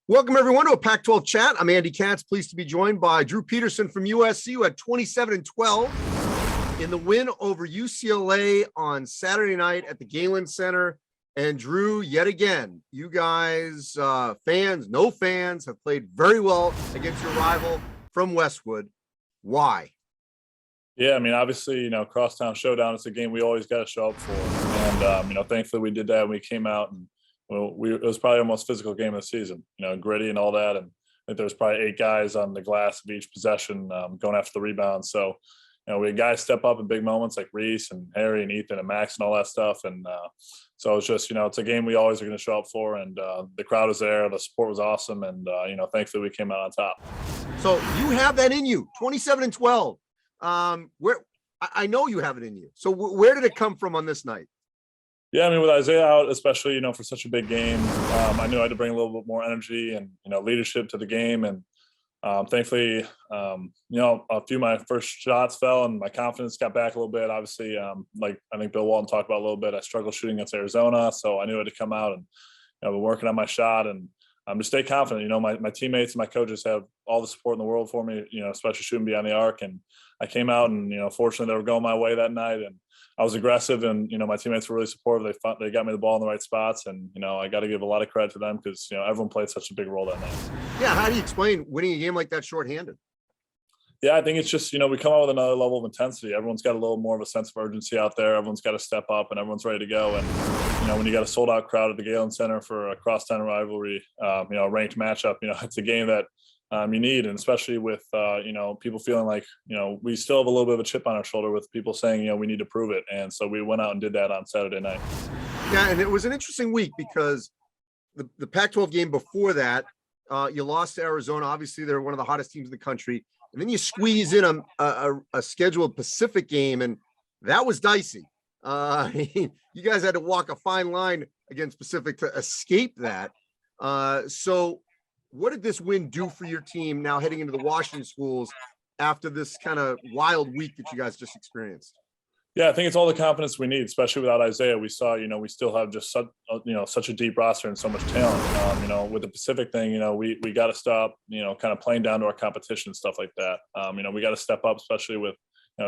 Welcome, everyone, to a Pac-12 chat. I'm Andy Katz, pleased to be joined by Drew Peterson from USC, who had 27-12 in the win over UCLA on Saturday night at the Galen Center. And Drew, yet again, you guys, fans, no fans, have played very well against your rival from Westwood. Why? Yeah, I mean, obviously, crosstown showdown is a game we always got to show up for. And, thankfully we did that and we came out and it was probably our most physical game of the season, gritty and all that. And I think there was probably 8 guys on the glass of each possession going after the rebound. So, we had guys step up in big moments like Reese and Harry and Ethan and Max and all that stuff. And so it's just, it's a game we always are going to show up for. And the crowd was there. The support was awesome. And, thankfully we came out on top. So you have that in you, 27-12. Where I know you have it in you. So where did it come from on this night? Yeah, I mean, with Isaiah out, especially, for such a big game, I knew I had to bring a little bit more energy and, leadership to the game. And thankfully, a few of my first shots fell and my confidence got back a little bit. Obviously, like I think Bill Walton talked about a little bit, I struggled shooting against Arizona. So I knew I had to come out and, I've been working on my shot and to stay confident. My teammates and my coaches have all the support in the world for me, especially shooting beyond the arc. And I came out and, fortunately they were going my way that night and I was aggressive and, my teammates were really supportive. They got me the ball in the right spots and, I got to give a lot of credit to them because, everyone played such a big role that night. Yeah. How do you explain winning a game like that shorthanded? Yeah, I think it's just, we come out with another level of intensity. Everyone's got a little more of a sense of urgency out there. Everyone's got to step up and everyone's ready to go. And, when you got a sold out crowd at the Galen Center for a crosstown rivalry, a ranked matchup, it's a game that you need. And especially with, people feeling like, we still have a little bit of a chip on our shoulder with people saying, we need to prove it. And so we went out and did that on Saturday night. Yeah. And it was an interesting week because the Pac-12 game before that, you lost to Arizona. Obviously, they're one of the hottest teams in the country. And then you squeeze in a scheduled Pacific game, and that was dicey. You guys had to walk a fine line against Pacific to escape that. So what did this win do for your team now heading into the Washington schools after this kind of wild week that you guys just experienced? Yeah, I think it's all the confidence we need, especially without Isaiah. We saw, we still have just such a deep roster and so much talent. With the Pacific thing, we got to stop, kind of playing down to our competition and stuff like that. We got to step up, especially with,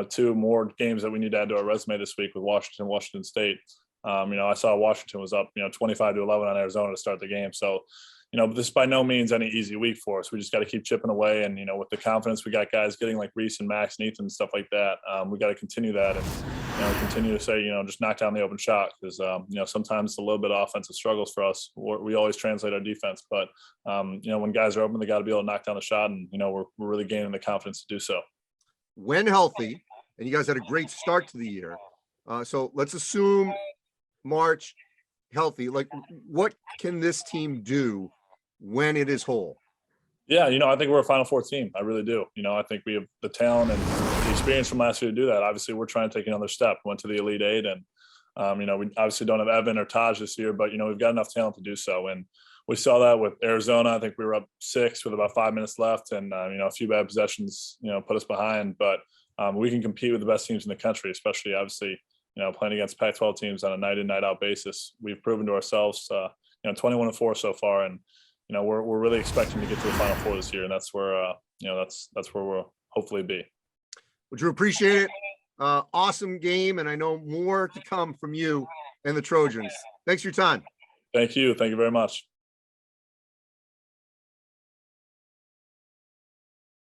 2 more games that we need to add to our resume this week with Washington State. I saw Washington was up, 25-11 on Arizona to start the game. So, this is by no means any easy week for us. We just got to keep chipping away. And, with the confidence we got guys getting like Reese and Max and Ethan and stuff like that, we got to continue that and, continue to say, just knock down the open shot because, sometimes it's a little bit of offensive struggles for us. We always translate our defense. But, when guys are open, they got to be able to knock down the shot. And, we're really gaining the confidence to do so. When healthy, and you guys had a great start to the year. So let's assume March healthy. Like, what can this team do when it is whole? Yeah, I think we're a Final Four team. I really do. I think we have the talent and the experience from last year to do that. Obviously, we're trying to take another step. Went to the Elite Eight, and we obviously don't have Evan or Taj this year, but we've got enough talent to do so. And we saw that with Arizona. I think we were up 6 with about 5 minutes left, and a few bad possessions, put us behind. But we can compete with the best teams in the country, especially obviously, playing against Pac-12 teams on a night in, night out basis. We've proven to ourselves, 21-4 so far, and we're really expecting to get to the Final Four this year, and that's where that's where we'll hopefully be. Well, Drew, appreciate it. Awesome game, and I know more to come from you and the Trojans. Thanks for your time. Thank you very much.